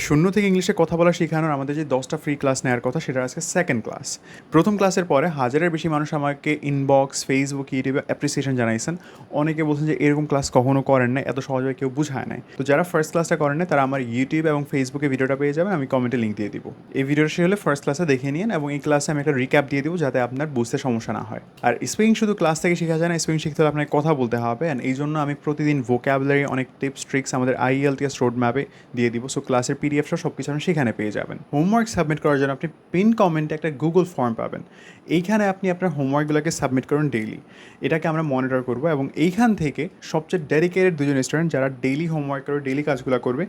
শূন্য থেকে ইংলিশে কথা বলা শেখানোর আমাদের যে 10টা ফ্রি ক্লাস নেওয়ার কথা সেটা আজকে সেকেন্ড ক্লাস। প্রথম ক্লাসের পরে হাজারের বেশি মানুষ আমাকে ইনবক্স, ফেসবুক, ইউটিউবে অ্যাপ্রিসিয়েশন জানাইছেন। অনেকে বলছেন যে এরকম ক্লাস কখনো করেন না, এত সহজে কেউ বুঝায় নাই। তো যারা ফার্স্ট ক্লাসটা করেন না তারা আমার ইউটিউব এবং ফেসবুকে ভিডিওটা পেয়ে যাবেন, আমি কমেন্টে লিঙ্ক দিয়ে দিব। এই ভিডিওটা শেষ হলে ফার্স্ট ক্লাসে দেখে নিন এবং এই ক্লাসে আমি একটা রিক্যাপ দিয়ে দিব যাতে আপনার বুঝতে সমস্যা না হয়। আর স্পিকিং শুধু ক্লাস থেকে শেখা যায় না, স্পিকিং শিখতে হলে আপনাকে কথা বলতে হবে। অ্যান্ড এই জন্য আমি প্রতিদিন ভোক্যাবুলারি অনেক টিপস ট্রিক্স আমাদের IELTS রোড ম্যাপে দিয়ে দিব। সো ক্লাসের PDF সব কিছু আপনি সেখানে পেয়ে যাবেন। হোমওয়ার্ক সাবমিট করার জন্য আপনি পিন কমেন্টে একটা গুগল ফর্ম পাবেন। এইখানে আপনি আপনার হোমওয়ার্কগুলোকে সাবমিট করুন ডেইলি। এটাকে আমরা মনিটর করব এবং এইখান থেকে সবচেয়ে ডেডিকেটেড দুজন স্টুডেন্ট যারা ডেইলি হোমওয়ার্ক করে ডেইলি কাজগুলো করবে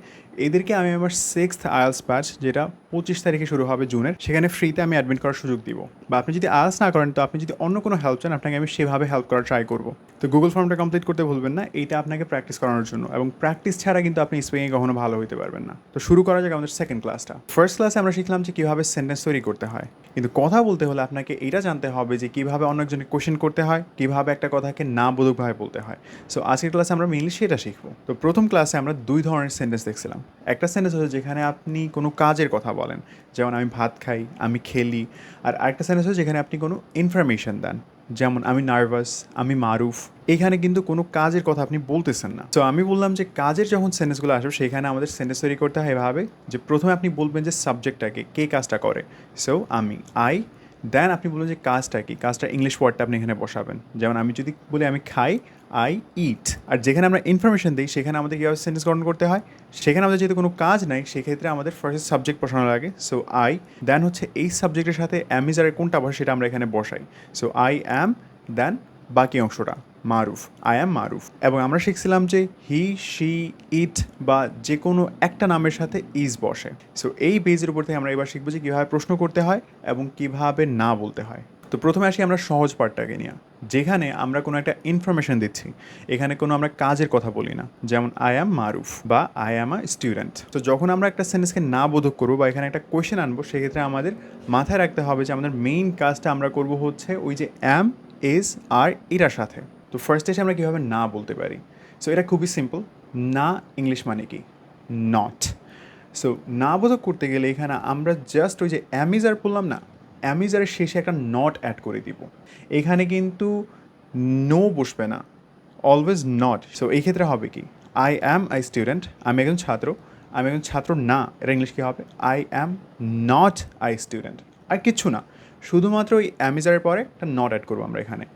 এদেরকে আমি আমার 6th IELTS ব্যাচ, যেটা 25 তারিখে শুরু হবে জুনের, সেখানে ফ্রিতে আমি অ্যাডমিট করার সুযোগ দিব। বা আপনি যদি IELTS না করেন তো আপনি যদি অন্য কোনো হেল্প চান আপনাকে আমি সেভাবে হেল্প করার ট্রাই করব। তো গুগল ফর্মটা কমপ্লিট করতে ভুলবেন না, এইটা আপনাকে প্র্যাকটিস করানোর জন্য, এবং প্র্যাকটিস ছাড়া কিন্তু আপনি স্পিকিংয়ে কখনো ভালো হতে পারবেন না। তো শুরু করা যাক আমাদের সেকেন্ড ক্লাসটা। ফার্স্ট ক্লাসে আমরা শিখলাম যে কীভাবে সেন্টেন্স তৈরি করতে হয়, কিন্তু কথা বলতে হলে আপনাকে এটা জানতে হবে যে কীভাবে অন্য একজনকে কোয়েশ্চেন করতে হয়, কীভাবে একটা কথাকে না বোধকভাবে বলতে হয়। সো আজকের ক্লাসে আমরা মেইনলি সেটা শিখবো। তো প্রথম ক্লাসে আমরা দুই ধরনের সেন্টেন্স দেখছিলাম। একটা সেন্টেন্স হচ্ছে যেখানে আপনি কোনো কাজের কথা বলেন, যেমন আমি ভাত খাই, আমি খেলি। আর আরেকটা সেন্টেন্স হচ্ছে যেখানে আপনি কোনো ইনফরমেশন দেন, যেমন আমি নার্ভাস, আমি মারুফ। এখানে কিন্তু কোনো কাজের কথা আপনি বলতেছেন না। তো আমি বললাম যে কাজের যখন সেন্টেন্সগুলো আসবে সেখানে আমাদের সেন্টেন্স তৈরি করতে হয় এভাবে যে প্রথমে আপনি বলবেন যে সাবজেক্টটাকে, কে কাজটা করে। সো আমি, আই। দেন আপনি বলবেন যে কাজটা কি, কাজটা ইংলিশ ওয়ার্ডটা আপনি এখানে বসাবেন। যেমন আমি যদি বলি আমি খাই, আই ইট। আর যেখানে আমরা ইনফরমেশন দিই সেখানে আমাদের কীভাবে সেন্টেন্স গঠন করতে হয়, সেখানে আমাদের যেহেতু কোনো কাজ নাই সেক্ষেত্রে আমাদের ফার্স্ট সাবজেক্ট বসানো লাগে। সো আই, দেন হচ্ছে এই সাবজেক্টের সাথে অ্যামিজারের কোনটা বসে সেটা আমরা এখানে বসাই। সো আই অ্যাম, দেন বাকি অংশটা মারুফ, আই অ্যাম মারুফ। এবং আমরা শিখছিলাম যে হি, শি, ইট বা যে কোনো একটা নামের সাথে ইজ বসে। সো এই বেজের উপর থেকে আমরা এবার শিখবো যে কীভাবে প্রশ্ন করতে হয় এবং কীভাবে না বলতে হয়। তো প্রথমে আসি আমরা সহজ পার্টটাকে নিয়ে, যেখানে আমরা কোনো একটা ইনফরমেশন দিচ্ছি। এখানে কোনো আমরা কাজের কথা বলি না, যেমন আই অ্যাম মারুফ বা আই অ্যাম আ স্টুডেন্ট। তো যখন আমরা একটা সেন্টেন্সকে না বোধক করবো বা এখানে একটা কোয়েশ্চেন আনবো সেক্ষেত্রে আমাদের মাথায় রাখতে হবে যে আমাদের মেইন কাজটা আমরা করবো হচ্ছে ওই যে অ্যাম, ইজ, আর এটার সাথে। তো ফার্স্ট এসে আমরা কীভাবে না বলতে পারি। সো এটা খুবই সিম্পল। না ইংলিশ মানে কি? নট। সো না বোধক করতে গেলে এখানে আমরা জাস্ট ওই যে অ্যামিজার বললাম না, অ্যামিজারের শেষে একটা নট অ্যাড করে দিব। এখানে কিন্তু নো বসবে না, অলওয়েজ নট। সো এই ক্ষেত্রে হবে কি, আই অ্যাম আই স্টুডেন্ট, আমি একজন ছাত্র। আমি একজন ছাত্র না, এটা ইংলিশ কী হবে? I am not I student. আর কিচ্ছু না, শুধুমাত্র ওই অ্যামিজারের পরে একটা নট অ্যাড করবো আমরা এখানে।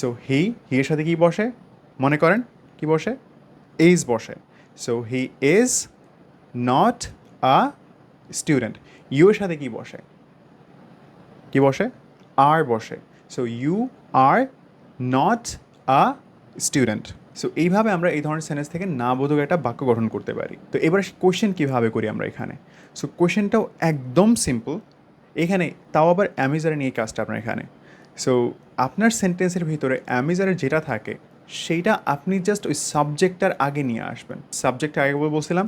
সো হি, হি এর সাথে কী বসে মনে করেন? কি বসে? ইজ বসে। So he is not a student. You এর সাথে কী বসে? কি বসে? আর বসে। So you are not a student. So এইভাবে আমরা এই ধরনের সেন্টেন্স থেকে না বোধক একটা বাক্য গঠন করতে পারি। তো এবার কোয়েশ্চেন কীভাবে করি আমরা এখানে। সো কোয়েশ্চেনটাও একদম সিম্পল। এখানে তাও আবার অ্যামিজারে নিয়ে কাজটা আপনার এখানে। সো আপনার সেন্টেন্সের ভিতরে অ্যামিজারের যেটা থাকে সেইটা আপনি জাস্ট ওই সাবজেক্টটার আগে নিয়ে আসবেন। সাবজেক্টটা আগে বলছিলাম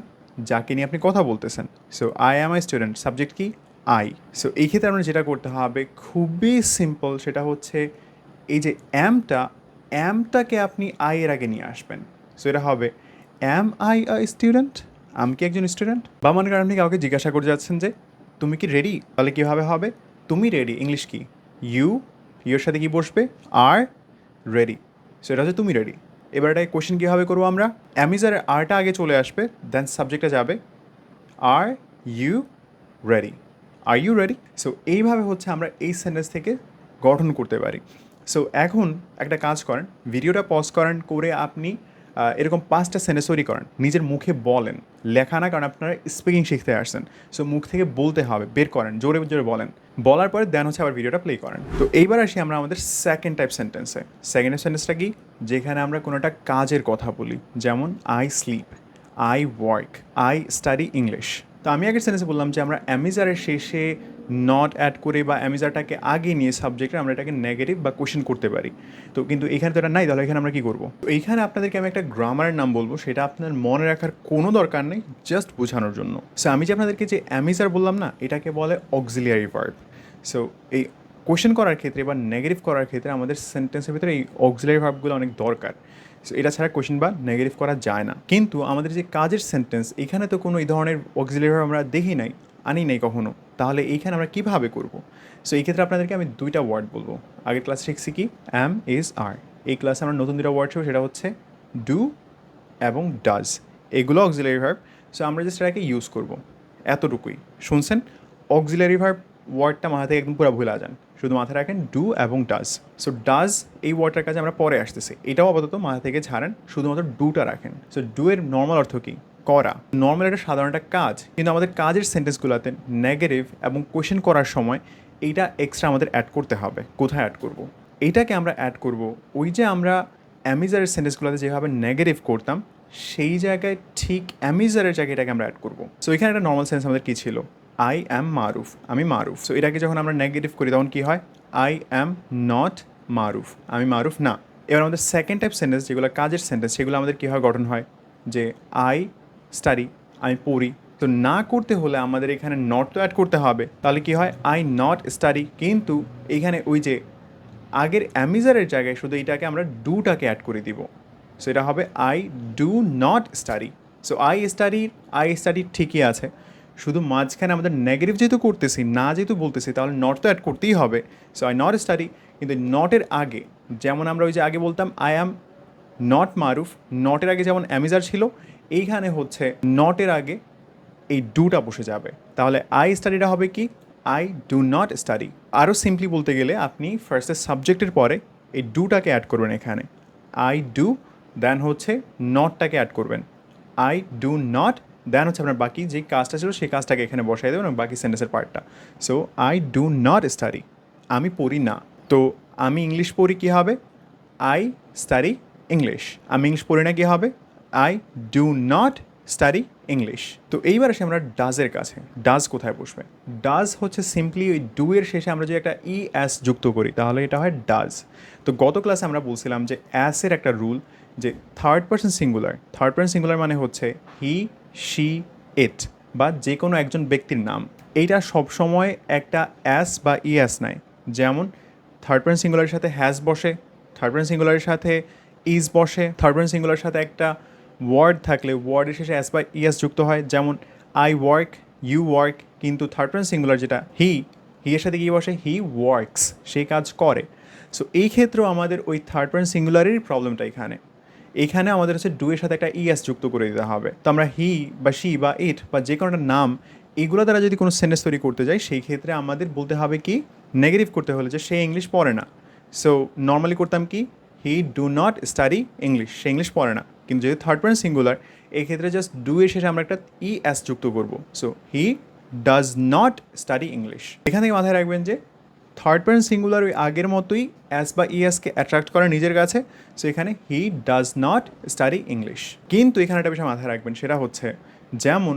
যাকে নিয়ে আপনি কথা বলতেছেন। So I am I student, subject কি? আই। সো এই ক্ষেত্রে আমরা যেটা করতে হবে খুবই সিম্পল, সেটা হচ্ছে এই যে অ্যামটাকে আপনি আই এর আগে নিয়ে আসবেন। সো এটা হবে অ্যাম আই আ স্টুডেন্ট, আমি কি একজন স্টুডেন্ট? বা মনে করেন আপনি কাউকে জিজ্ঞাসা করে যাচ্ছেন যে তুমি কি রেডি, তাহলে কীভাবে হবে? তুমি রেডি, ইংলিশ কি? ইউ, ইউর সাথে কি বসবে? আর রেডি। সো এটা হচ্ছে তুমি রেডি। এবার এটাকে কোয়েশ্চেন কীভাবে করবো আমরা? অ্যামিজারের আরটা আগে চলে আসবে, দেন সাবজেক্টে যাবে are you ready, are you ready. So এইভাবে হচ্ছে আমরা এই সেন্টেন্স থেকে গঠন করতে পারি। সো এখন একটা কাজ করেন, ভিডিওটা পজ করেন, করে আপনি এরকম 5টা সেন্টেন্স তৈরি করেন, নিজের মুখে বলেন, লেখা না, কারণ আপনারা স্পিকিং শিখতে আসছেন। সো মুখ থেকে বলতে হবে, বের করেন, জোরে জোরে বলেন। বলার পরে দেন হচ্ছে আবার ভিডিওটা প্লে করেন। তো এইবার আসি আমরা আমাদের সেকেন্ড টাইপ সেন্টেন্সে। সেকেন্ড সেন্টেন্সটা কি? যেখানে আমরা কোনো একটা কাজের কথা বলি, যেমন I sleep, I work, I study English. তো আমি আগের সেন্টেন্সে বললাম যে আমরা অ্যামিজারের শেষে নট অ্যাড করে বা অ্যামিজারটাকে আগে নিয়ে সাবজেক্টে আমরা এটাকে নেগেটিভ বা কোয়েশ্চেন করতে পারি। তো কিন্তু এখানে তো এটা নাই, তাহলে এখানে আমরা কী করবো? তো এইখানে আপনাদেরকে আমি একটা গ্রামারের নাম বলবো, সেটা আপনার মনে রাখার কোনো দরকার নেই, জাস্ট বোঝানোর জন্য। সো আমি যে আপনাদেরকে যে অ্যামিজার বললাম না, এটাকে বলে অক্সিলিয়ারি ভার্ব। সো এই কোয়েশ্চেন করার ক্ষেত্রে বা নেগেটিভ করার ক্ষেত্রে আমাদের সেন্টেন্সের ভিতরে এই অক্সিলিয়ারি ভার্বগুলো অনেক দরকার। সো এটা ছাড়া কোয়েশ্চেন বা নেগেটিভ করা যায় না। কিন্তু আমাদের যে কাজের সেন্টেন্স, এখানে তো কোনো এই ধরনের অক্সিলারি ভার্ব আমরা দেখি নাই, আনি নাই কখনো, তাহলে এইখানে আমরা কীভাবে করব? সো এই ক্ষেত্রে আপনাদেরকে আমি দুইটা ওয়ার্ড বলবো। আগের ক্লাস শিখছি কি অ্যাম, ইজ, আর। এই ক্লাসে আমরা নতুন দুটা ওয়ার্ড ছিল, সেটা হচ্ছে ডু এবং ডাজ। এগুলো অক্সিলারি ভার্ব। সো আমরা জাস্ট এটাকে ইউজ করবো, এতটুকুই। শুনছেন? অক্সিলারি ভার্ব ওয়ার্ডটা মাথা থেকে একদম পুরো ভুলে যান, শুধু মাথায় রাখেন ডু এবং ডাজ। সো ডাজ এই ওয়ার্ডটার কাছে আমরা পরে আসতেছি, এটাও আপাতত মাথা থেকে ছাড়েন, শুধুমাত্র ডুটা রাখেন। সো ডু এর নর্মাল অর্থ কী? করা। নর্মাল একটা সাধারণ একটা কাজ, কিন্তু আমাদের কাজের সেন্টেন্সগুলোতে নেগেটিভ এবং কোয়েশ্চেন করার সময় এইটা এক্সট্রা আমাদের অ্যাড করতে হবে। কোথায় অ্যাড করব? এইটাকে আমরা অ্যাড করব ওই যে আমরা অ্যামিজারের সেন্টেন্সগুলোতে যেভাবে নেগেটিভ করতাম, সেই জায়গায় ঠিক অ্যামিজারের জায়গায় এটাকে আমরা অ্যাড করবো। সো এখানে একটা নর্মাল সেন্স আমাদের কী ছিল? আই অ্যাম মারুফ, আমি মারুফ। সো এটাকে যখন আমরা নেগেটিভ করি তখন কী হয়? আই অ্যাম নট মারুফ, আমি মারুফ না। এবার আমাদের সেকেন্ড টাইপ সেন্টেন্স, যেগুলো কাজের সেন্টেন্স, সেগুলো আমাদের কী হয়, গঠন হয় যে আই স্টাডি, আমি পড়ি। তো না করতে হলে আমাদের এখানে নট তো অ্যাড করতে হবে, তাহলে কী হয়? I not study. কিন্তু এইখানে ওই যে আগের অ্যামিজারের জায়গায় শুধু এইটাকে আমরা ডুটাকে অ্যাড করে দিব। সো এটা হবে I do not study. So I study ঠিকই আছে, শুধু মাঝখানে আমাদের নেগেটিভ যেহেতু করতেছি, না যেহেতু বলতেছি, তাহলে নট তো অ্যাড করতেই হবে। সো আই নট স্টাডি, কিন্তু নটের আগে যেমন আমরা ওই যে আগে বলতাম আই অ্যাম নট মারুফ, নটের আগে যেমন অ্যামিজার ছিল, এইখানে হচ্ছে নটের আগে এই ডুটা বসে যাবে। তাহলে আই স্টাডিটা হবে কি? I do not study. আরও সিম্পলি বলতে গেলে আপনি ফার্স্টে সাবজেক্টের পরে এই ডুটাকে অ্যাড করবেন এখানে। আই ডু, দেন হচ্ছে নটটাকে অ্যাড করবেন। আই ডু নট, দেন হচ্ছে আপনার বাকি যে কাজটা ছিল সেই কাজটাকে এখানে বসাই দেবেন, বাকি সেন্টেন্সের পার্টটা। So I do not study, আমি পড়ি না। তো আমি ইংলিশ পড়ি কী হবে? I study English. আমি ইংলিশ পড়ি না কী হবে? I do not study English. তো এইবার আসে আমরা ডাজের কাছে। ডাজ কোথায় বসবে? ডাজ হচ্ছে সিম্পলি ওই ডু এর শেষে আমরা যদি একটা ই অ্যাস যুক্ত করি তাহলে এটা হয় ডাজ। তো গত ক্লাসে আমরা বলছিলাম যে অ্যাসের একটা রুল, যে থার্ড পারসন সিঙ্গুলার মানে হচ্ছে হি, শি, ইট বা যে কোনো একজন ব্যক্তির নাম। এইটা সবসময় একটা অ্যাস বা ই অ্যাস নেয়। যেমন থার্ড পারসন সিঙ্গুলারের সাথে হ্যাজ বসে, থার্ড পারসন সিঙ্গুলারের সাথে ইজ বসে, থার্ড পারসন সিঙ্গুলারের সাথে একটা ওয়ার্ড থাকলে ওয়ার্ডের শেষে অ্যাস বা ইএস যুক্ত হয়। যেমন আই ওয়ার্ক, ইউ ওয়ার্ক, কিন্তু থার্ড পারসন সিঙ্গুলার যেটা হি এর সাথে কী বসে? হি ওয়ার্কস, সে কাজ করে। সো এই ক্ষেত্রেও আমাদের ওই থার্ড পারসন সিঙ্গুলারেরই প্রবলেমটা এখানে আমাদের হচ্ছে ডু এর সাথে একটা ইএস যুক্ত করে দিতে হবে। তো আমরা হি বা শি বা ইট বা যে কোনো একটা নাম, এগুলো দ্বারা যদি কোনো সেন্টেন্স তৈরি করতে যাই, সেই ক্ষেত্রে আমাদের বলতে হবে কি? নেগেটিভ করতে হলে যে সে ইংলিশ পড়ে না। সো নর্মালি করতাম কি? He do not study English, say English পড়ে না। কিন্তু যেহেতু থার্ড পারসন সিঙ্গুলার, এই ক্ষেত্রে জাস্ট ডু এর শেষে আমরা একটা ই এস যুক্ত করবো। So he does not study English. এখান থেকে মাথায় রাখবেন যে থার্ড পারসন সিঙ্গুলার ওই আগের মতোই অ্যাস বা ইএসকে অ্যাট্রাক্ট করে নিজের কাছে। সো এখানে he does not study English. কিন্তু এখানে একটা বিষয় মাথায় রাখবেন, সেটা হচ্ছে যেমন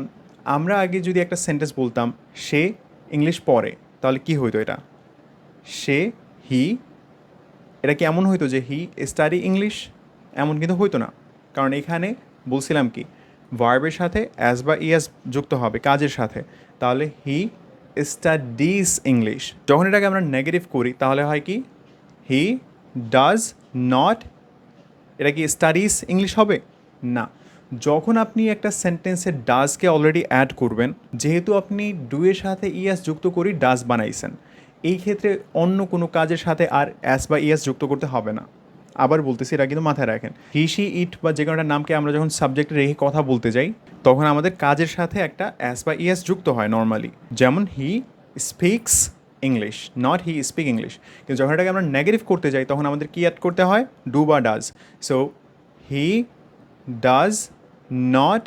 আমরা আগে যদি একটা সেন্টেন্স বলতাম সে ইংলিশ পড়ে, তাহলে কি হইতো? এটা সে, হি, এটা কি এমন হইতো যে হি স্টাডি ইংলিশ? এমন কিন্তু হইতো না, কারণ এখানে বলছিলাম কি ভার্বের সাথে অ্যাস বা ইএস যুক্ত হবে কাজের সাথে। তাহলে হি স্টাডিজ ইংলিশ। যখন এটাকে আমরা নেগেটিভ করি তাহলে হয় কি? হি ডাজ নট, এটা কি স্টাডিজ ইংলিশ হবে? না। যখন আপনি একটা সেন্টেন্সে ডাজকে অলরেডি অ্যাড করবেন, যেহেতু আপনি ডু এর সাথে ইএস যুক্ত করি ডাজ বানাইছেন, এই ক্ষেত্রে অন্য কোনো কাজের সাথে আর অ্যাস বা ইএস যুক্ত করতে হবে না। আবার বলতেছি, এটা কিন্তু মাথায় রাখেন। হি, শি, ইট বা যে কোনো একটা নামকে আমরা যখন সাবজেক্টে রেখে কথা বলতে যাই, তখন আমাদের কাজের সাথে একটা অ্যাস বা ইএস যুক্ত হয় নর্মালি। যেমন he speaks English, not he speak English. কিন্তু যখন এটাকে আমরা নেগেটিভ করতে যাই তখন আমাদের কী অ্যাড করতে হয়? ডু বা does. So he does not,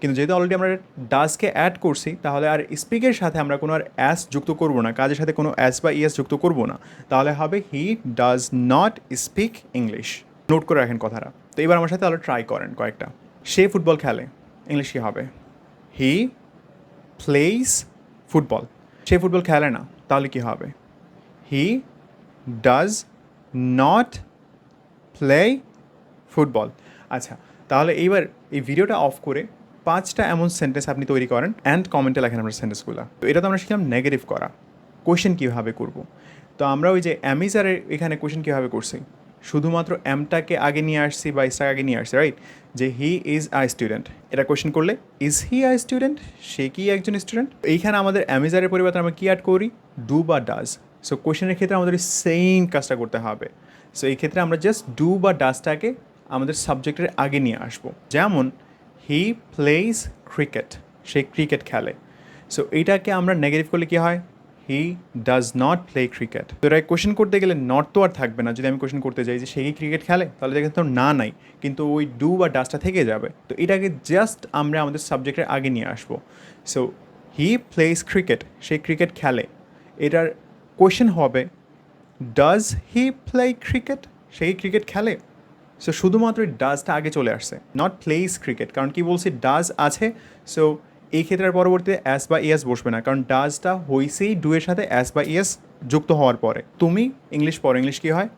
কিন্তু যেহেতু অলরেডি আমরা ডাজকে অ্যাড করছি, তাহলে আর স্পিকের সাথে আমরা কোনো আর অ্যাস যুক্ত করবো না, কাজের সাথে কোনো অ্যাস বা ইএস যুক্ত করবো না। তাহলে হবে he does not speak English. Note করে রাখেন কথাটা। তো এবার আমার সাথে তাহলে ট্রাই করেন কয়েকটা। সে ফুটবল খেলে, ইংলিশ কী হবে? হি প্লেইস ফুটবল। সে ফুটবল খেলে না, তাহলে কী হবে? He does not play football. আচ্ছা, তাহলে এইবার এই ভিডিওটা অফ করে 5টা এমন সেন্টেন্স আপনি তৈরি করেন অ্যান্ড কমেন্টে লেখেন আপনার সেন্টেন্সগুলো। তো এটা তো আমরা শিখলাম নেগেটিভ করা। কোয়েশ্চেন কীভাবে করব? তো আমরা ওই যে অ্যামিজারের এখানে কোয়েশ্চেন কীভাবে করছি, শুধুমাত্র এমটাকে আগে নিয়ে আসছি বা ইসটাকে আগে নিয়ে আসছি, রাইট? যে হি ইজ আ স্টুডেন্ট, এটা কোয়েশ্চেন করলে ইজ হি আ স্টুডেন্ট, সে কি একজন স্টুডেন্ট? এইখানে আমাদের অ্যামিজারের পরিবর্তে আমরা কী অ্যাড করি? ডু বা ডাজ। সো কোয়েশ্চেনের ক্ষেত্রে আমাদের সেম কাজটা করতে হবে। সো এই ক্ষেত্রে আমরা জাস্ট ডু বা ডাজটাকে আমাদের সাবজেক্টের আগে নিয়ে আসবো। যেমন হি প্লেইজ ক্রিকেট, সে ক্রিকেট খেলে। সো এইটাকে আমরা নেগেটিভ করলে কী হয়? He does not play cricket. তো এটা কোয়েশ্চেন করতে গেলে নট তো আর থাকবে না। যদি আমি কোয়েশ্চেন করতে যাই যে সে কি ক্রিকেট খেলে, তাহলে দেখেন তো না নাই, কিন্তু ওই ডু বা ডাজটা থেকে যাবে। তো এটাকে জাস্ট আমরা আমাদের সাবজেক্টের আগে নিয়ে আসবো। সো হি প্লেজ ক্রিকেট, সে ক্রিকেট খেলে। এটার কোয়েশ্চেন হবে ডাজ হি প্লে ক্রিকেট, সে কি ক্রিকেট খেলে? সো শুধুমাত্র এই ডাজটা আগে চলে আসছে, নট প্লেইস ক্রিকেট। কারণ কি বলছি, ডাজ আছে। সো এই ক্ষেত্রের পরবর্তীতে অ্যাস বা ইয়েস বসবে না, কারণ ডাজটা হয়েছেই ডু এর সাথে অ্যাস বা ইয়েস যুক্ত হওয়ার পরে। তুমি ইংলিশ পড়ো, ইংলিশ কী হয়?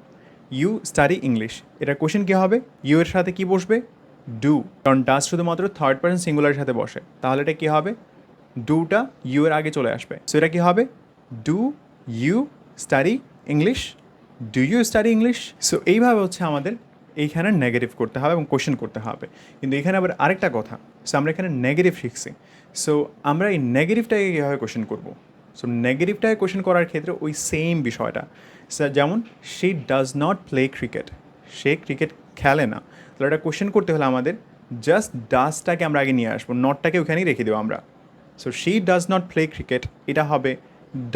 You study English. এটা কোশ্চেন কী হবে? ইউ এর সাথে কি বসবে? ডু। কারণ ডাজ শুধুমাত্র থার্ড পারসন সিঙ্গুলারের সাথে বসে, তাহলে এটা কী হবে? ডুটা ইউ এর আগে চলে আসবে। সো এটা কী হবে? Do you study English, do you study English. So এইভাবে হচ্ছে আমাদের এইখানে নেগেটিভ করতে হবে এবং কোশ্চেন করতে হবে। কিন্তু এখানে আবার আরেকটা কথা, সো আমরা এখানে নেগেটিভ শিখছি। সো আমরা এই নেগেটিভটাকে কীভাবে কোশ্চেন করবো? সো নেগেটিভটাকে কোশ্চেন করার ক্ষেত্রে ওই সেম বিষয়টা, যেমন she does not play cricket, সে ক্রিকেট খেলে না। তাহলে এটা কোশ্চেন করতে হলে আমাদের জাস্ট ডাজটাকে আমরা আগে নিয়ে আসবো, নটটাকে ওখানেই রেখে দেবো আমরা। So she does not play cricket, এটা হবে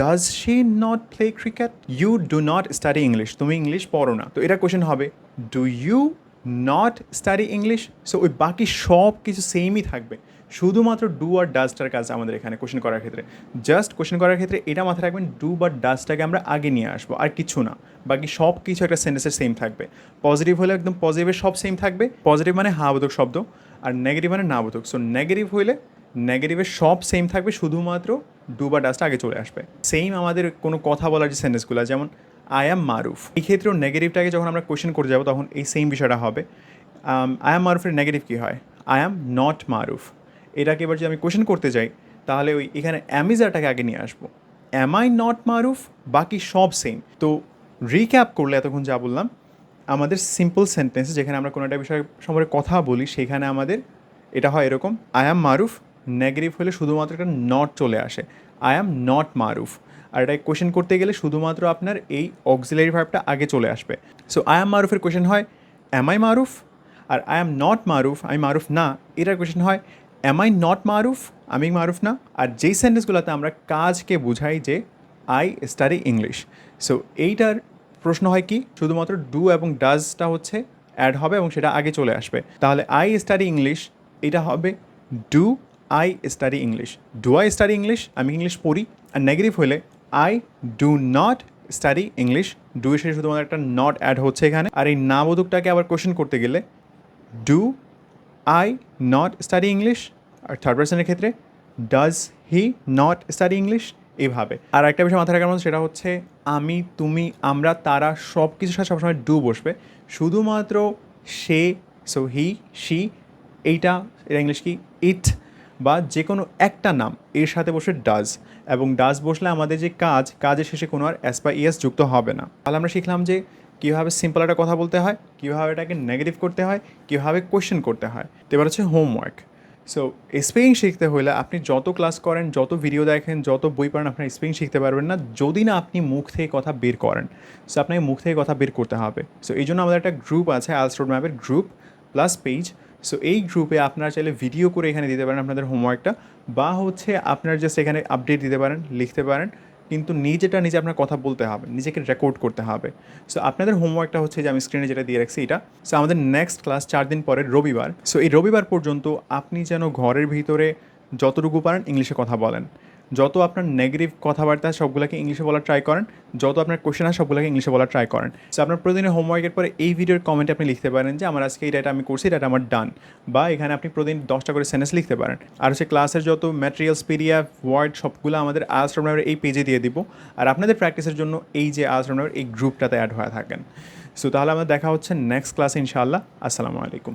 does she not play cricket. You do not study English, তুমি ইংলিশ পড়ো না। তো এটা কোশ্চেন হবে do you not study English. So ওই বাকি সব কিছু সেমই থাকবে, শুধুমাত্র ডু আর ডাজটার কাজ আমাদের এখানে কোশ্চেন করার ক্ষেত্রে। জাস্ট কোশ্চেন করার ক্ষেত্রে এটা মাথায় রাখবেন, ডু বা ডাজটাকে আমরা আগে নিয়ে আসবো, আর কিছু না। বাকি সব কিছু একটা সেন্টেন্সের সেম থাকবে। পজিটিভ হলে একদম পজিটিভের সব সেম থাকবে, পজিটিভ মানে হা বোধক শব্দ, আর নেগেটিভ মানে না বোধক। সো নেগেটিভ হইলে নেগেটিভের সব সেম থাকবে, শুধুমাত্র ডু বা ডাজটা আগে চলে আসবে। সেম আমাদের কোনো কথা বলার যে সেন্টেন্সগুলো, যেমন আই অ্যাম মারুফ, এই ক্ষেত্রেও নেগেটিভটাকে যখন আমরা কোশ্চেন করে যাবো তখন এই সেম বিষয়টা হবে। আই অ্যাম মারুফের নেগেটিভ কী হয়? আই অ্যাম নট মারুফ। এটাকে এবার যদি আমি কোশ্চেন করতে যাই, তাহলে ওই এখানে অ্যামিজারটাকে আগে নিয়ে আসবো। অ্যাম আই নট মারুফ, বাকি সব সেম। তো রিক্যাপ করলে এতক্ষণ যা বললাম, আমাদের সিম্পল সেন্টেন্স যেখানে আমরা কোনো একটা বিষয় সম্পর্কে কথা বলি, সেখানে আমাদের এটা হয় এরকম, আই অ্যাম মারুফ, নেগেটিভ হলে শুধুমাত্র একটা নট চলে আসে, আই অ্যাম নট মারুফ। আর এটা কোশ্চেন করতে গেলে শুধুমাত্র আপনার এই অক্সিলারি ভার্বটা আগে চলে আসবে। সো আই অ্যাম মারুফের কোশ্চেন হয় অ্যাম আই মারুফ, আর আই অ্যাম নট মারুফ, আমি মারুফ না, এটার কোশ্চেন হয় অ্যাম আই নট মারুফ, আমি মারুফ না। আর যেই সেন্টেন্সগুলোতে আমরা কাজকে বোঝাই যে আই স্টাডি ইংলিশ, সো এইটার প্রশ্ন হয় কি, শুধুমাত্র ডু এবং ডাজটা হচ্ছে অ্যাড হবে এবং সেটা আগে চলে আসবে। তাহলে আই স্টাডি ইংলিশ, এটা হবে do I study English, do I study English, আমি ইংলিশ পড়ি। আর নেগেটিভ হলে I do not study English, do এর সাথে শুধুমাত্র একটা নট অ্যাড হচ্ছে এখানে। আর এই না বোধকটাকে আবার কোশ্চেন করতে গেলে do I not study English, আর থার্ড পার্সনের ক্ষেত্রে does he not study English, এইভাবে। আর একটা বিষয় মাথায় রাখার মতো, সেটা হচ্ছে আমি, তুমি, আমরা, তারা সব কিছুর সাথে সবসময় ডু বসবে। শুধুমাত্র সে, সো হি, শি, এইটা, এটা ইংলিশ কি, ইট, বা যে কোনো একটা নাম এর সাথে বসে ডাজ। এবং ডাজ বসলে আমাদের যে কাজের শেষে কোনো আর এস বা ইএস যুক্ত হবে না। তাহলে আমরা শিখলাম যে কীভাবে সিম্পল একটা কথা বলতে হয়, কীভাবে এটাকে নেগেটিভ করতে হয়, কীভাবে কোয়েশ্চেন করতে হয়। তো এবার হচ্ছে হোমওয়ার্ক। সো স্পেলিং শিখতে হলে আপনি যত ক্লাস করেন, যত ভিডিও দেখেন, যত বই পড়েন, আপনার স্পেলিং শিখতে পারবেন না যদি না আপনি মুখ থেকে কথা বের করেন। সো আপনাকে মুখ থেকে কথা বের করতে হবে। সো এই জন্য আমাদের একটা গ্রুপ আছে, আইএলটিএস রোডম্যাপের গ্রুপ প্লাস পেজ। সো এই গ্রুপে আপনারা চাইলে ভিডিও করে এখানে দিতে পারেন আপনাদের হোমওয়ার্কটা, বা হচ্ছে আপনার জাস্ট এখানে আপডেট দিতে পারেন, লিখতে পারেন, কিন্তু নিজে আপনার কথা বলতে হবে, নিজেকে রেকর্ড করতে হবে। সো আপনাদের হোমওয়ার্কটা হচ্ছে যে আমি স্ক্রিনে যেটা দিয়ে রাখছি এটা। সো আমাদের নেক্সট ক্লাস 4 দিন পরে রবিবার। সো এই রবিবার পর্যন্ত আপনি যেন ঘরের ভিতরে যতটুকু পারেন ইংলিশে কথা বলেন, যত আপনার নেগেটিভ কথাবার্তা সবগুলোকে ইংলিশে বলার ট্রাই করেন, যত আপনার কোশ্চেন আছে সবগুলোকে ইংলিশে বলার ট্রাই করেন। সো আপনার প্রতিদিনের হোমওয়ার্কের পরে এই ভিডিওর কমেন্টে আপনি লিখতে পারেন যে আমার আজকে এই ডাটা আমি করছি, এটা আমার ডান, বা এখানে আপনি প্রতিদিন 10টা করে সেন্টেন্স লিখতে পারেন। আর হচ্ছে ক্লাসের যত ম্যাটেরিয়ালস, পিডিএফ, ওয়ার্ড সবগুলো আমাদের আইএলটিএস রোডম্যাপের এই পেজে দিয়ে দিব। আর আপনাদের প্র্যাকটিসের জন্য এই যে আইএলটিএস রোডম্যাপের এই গ্রুপটাতে অ্যাড হয়ে থাকেন। সো তাহলে আমাদের দেখা হচ্ছে নেক্সট ক্লাসে ইনশাআল্লাহ। আসসালামু আলাইকুম।